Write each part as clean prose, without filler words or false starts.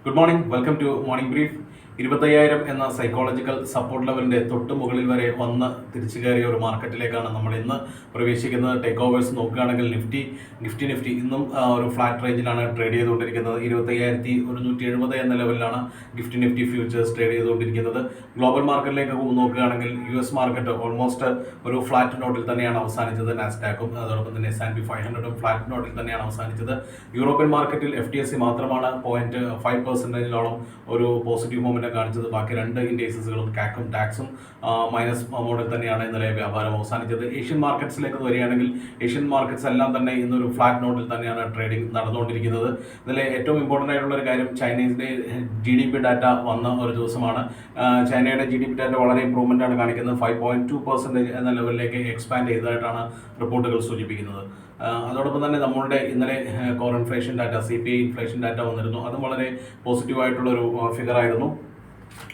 Good morning. Welcome to Morning Brief. 25,000 എന്ന psychological support ലെവലിന്റെ തൊട്ട് മുകളിൽ വരെ വന്ന് തിരിച്ചു കയറിയ ഒരു മാർക്കറ്റിലേക്കാണ് നമ്മൾ ഇന്ന് പ്രവേശിക്കുന്നത്. ടേക്ക് ഓവേഴ്സ് നോക്കുകയാണെങ്കിൽ നിഫ്റ്റി ഇന്നും ഒരു ഫ്ലാറ്റ് റേഞ്ചിലാണ് ട്രേഡ് ചെയ്തുകൊണ്ടിരിക്കുന്നത്. 25,170 എന്ന ലെവലിലാണ് നിഫ്റ്റി ഫ്യൂച്ചേഴ്സ് ട്രേഡ് ചെയ്തുകൊണ്ടിരിക്കുന്നത്. ഗ്ലോബൽ മാർക്കറ്റിലേക്ക് നോക്കുകയാണെങ്കിൽ US മാർക്കറ്റ് ഓൾമോസ്റ്റ് ഒരു ഫ്ലാറ്റ് നോട്ടിൽ തന്നെയാണ് അവസാനിച്ചത്. നാസ്ഡാക്കും അതോടൊപ്പം തന്നെ S&P 500 ഫ്ലാറ്റ് നോട്ടിൽ തന്നെയാണ് അവസാനിച്ചത്. യൂറോപ്യൻ മാർക്കറ്റിൽ FTSE മാത്രമാണ് 0.5% ഒരു പോസിറ്റീവ് മൂവ്മെന്റ് കാണിച്ചത്. ബാക്കി രണ്ട് ഇൻഡെക്സുകളും കാക്കും ടാക്സും മൈനസ് മോഡിൽ തന്നെയാണ് ഇന്നലെ വ്യാപാരം അവസാനിച്ചത്. ഏഷ്യൻ മാർക്കറ്റ്സിലേക്ക് വരികയാണെങ്കിൽ ഏഷ്യൻ മാർക്കറ്റ്സ് എല്ലാം തന്നെ ഇന്നൊരു ഫ്ലാറ്റ് നോട്ടിൽ തന്നെയാണ് ട്രേഡിംഗ് നടന്നുകൊണ്ടിരിക്കുന്നത്. ഇതിലെ ഏറ്റവും ഇമ്പോർട്ടൻ്റ് ആയിട്ടുള്ള ഒരു കാര്യം ചൈനീസിന്റെ GDP ഡാറ്റ വന്ന ഒരു ദിവസമാണ്. ചൈനയുടെ GDP ഡാറ്റ വളരെ ഇംപ്രൂവ്മെന്റ് ആണ് കാണിക്കുന്നത്. 5.2% എന്ന ലെവലിലേക്ക് എക്സ്പാൻഡ് ചെയ്തതായിട്ടാണ് റിപ്പോർട്ടുകൾ സൂചിപ്പിക്കുന്നത്. അതോടൊപ്പം തന്നെ നമ്മളുടെ ഇന്നലെ core inflation data CPI inflation data വന്നിരുന്നു. അതും വളരെ പോസിറ്റീവായിട്ടുള്ളൊരു ഫിഗർ ആയിരുന്നു.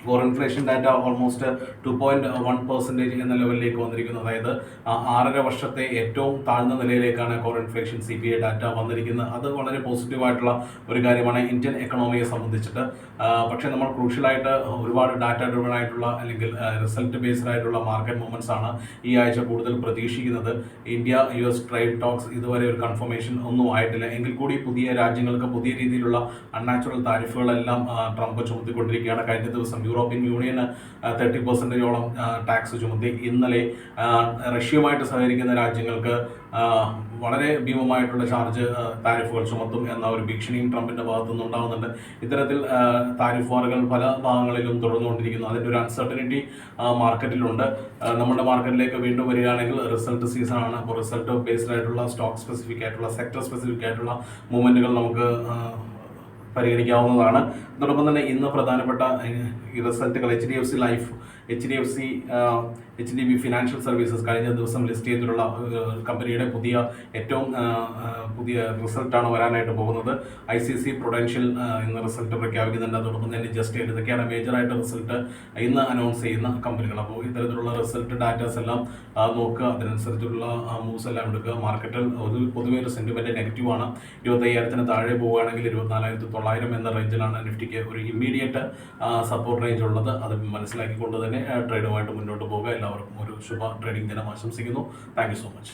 കോർ ഇൻഫ്ലേഷൻ ഡാറ്റ ഓൾമോസ്റ്റ് 2.1% എന്ന ലെവലിലേക്ക് വന്നിരിക്കുന്നു. അതായത് 6.5 വർഷത്തെ ഏറ്റവും താഴ്ന്ന നിലയിലേക്കാണ് കോർ ഇൻഫ്ലേഷൻ CPI ഡാറ്റ വന്നിരിക്കുന്നത്. അത് വളരെ പോസിറ്റീവായിട്ടുള്ള ഒരു കാര്യമാണ് ഇന്ത്യൻ എക്കണോമിയെ സംബന്ധിച്ചിട്ട്. പക്ഷേ നമ്മൾ ക്രൂഷ്യലായിട്ട് ഒരുപാട് ഡാറ്റ ഡ്രിവൺ ആയിട്ടുള്ള അല്ലെങ്കിൽ റിസൾട്ട് ബേസ്ഡ് ആയിട്ടുള്ള മാർക്കറ്റ് മൂവ്മെന്റ്സ് ആണ് ഈ ആഴ്ച കൂടുതൽ പ്രതീക്ഷിക്കുന്നത്. ഇന്ത്യ US ട്രേഡ് ടോക്സ് ഇതുവരെ ഒരു കൺഫർമേഷൻ ഒന്നും ആയിട്ടില്ല. എങ്കിൽ കൂടി പുതിയ രാജ്യങ്ങൾക്ക് പുതിയ രീതിയിലുള്ള അൺനാച്ചുറൽ താരിഫുകളെല്ലാം ട്രംപ് ചുമത്തിക്കൊണ്ടിരിക്കുകയാണ്. കഴിഞ്ഞ ദിവസം യൂറോപ്യൻ യൂണിയന് 30%ഓളം ടാക്സ് ചുമത്തി. ഇന്നലെ റഷ്യയുമായിട്ട് സഹകരിക്കുന്ന രാജ്യങ്ങൾക്ക് വളരെ ഭീമമായിട്ടുള്ള ചാർജ് താരിഫുകൾ ചുമത്തും എന്ന ഒരു ഭീഷണിയും ട്രംപിന്റെ ഭാഗത്തുനിന്ന് ഉണ്ടാകുന്നുണ്ട്. ഇത്തരത്തിൽ താരിഫ് വാറുകൾ പല ഭാഗങ്ങളിലും തുടർന്നുകൊണ്ടിരിക്കുന്നു. അതിൻ്റെ ഒരു അൺസർട്ടനിറ്റി മാർക്കറ്റിലുണ്ട്. നമ്മുടെ മാർക്കറ്റിലേക്ക് വീണ്ടും വരികയാണെങ്കിൽ റിസൾട്ട് സീസൺ ആണ്. അപ്പോൾ റിസൾട്ട് ബേസ്ഡ് ആയിട്ടുള്ള സ്റ്റോക്ക് സ്പെസിഫിക് ആയിട്ടുള്ള സെക്ടർ സ്പെസിഫിക് ആയിട്ടുള്ള മൂവ്മെന്റുകൾ നമുക്ക് പരിഗണിക്കാവുന്നതാണ്. അതോടൊപ്പം തന്നെ ഇന്ന് പ്രധാനപ്പെട്ട ഈ റിസൾട്ടുകൾ HDFC life, HDB financial services കഴിഞ്ഞ ദിവസം ലിസ്റ്റ് ചെയ്തിട്ടുള്ള കമ്പനിയുടെ ഏറ്റവും പുതിയ റിസൾട്ടാണ് വരാനായിട്ട് പോകുന്നത്. ICICI പ്രൊഡൻഷ്യൽ ഇന്ന് റിസൾട്ട് പ്രഖ്യാപിക്കുന്നുണ്ട്. അതോടൊപ്പം തന്നെ ജസ്റ്റ് ഇതൊക്കെയാണ് മേജറായിട്ട് റിസൾട്ട് ഇന്ന് അനൗൺസ് ചെയ്യുന്ന കമ്പനികൾ. അപ്പോൾ ഇത്തരത്തിലുള്ള റിസൾട്ട് ഡാറ്റാസ് എല്ലാം നോക്കുക, അതിനനുസരിച്ചുള്ള മൂവ്സ് എല്ലാം എടുക്കുക. മാർക്കറ്റിൽ പൊതുവെ ഒരു സെന്റിമെന്റ് നെഗറ്റീവാണ്. 25,000 താഴെ പോവുകയാണെങ്കിൽ 24,900 എന്ന റേഞ്ചിലാണ് നിഫ്റ്റിക്ക് ഒരു ഇമ്മീഡിയറ്റ് സപ്പോർട്ട് റേഞ്ച് ഉള്ളത്. അത് മനസ്സിലാക്കിക്കൊണ്ട് തന്നെ ട്രേഡുമായിട്ട് മുന്നോട്ട് പോകുക. എല്ലാവർക്കും ഒരു ശുഭ ട്രേഡിംഗ് ദിനം ആശംസിക്കുന്നു. Thank you so much.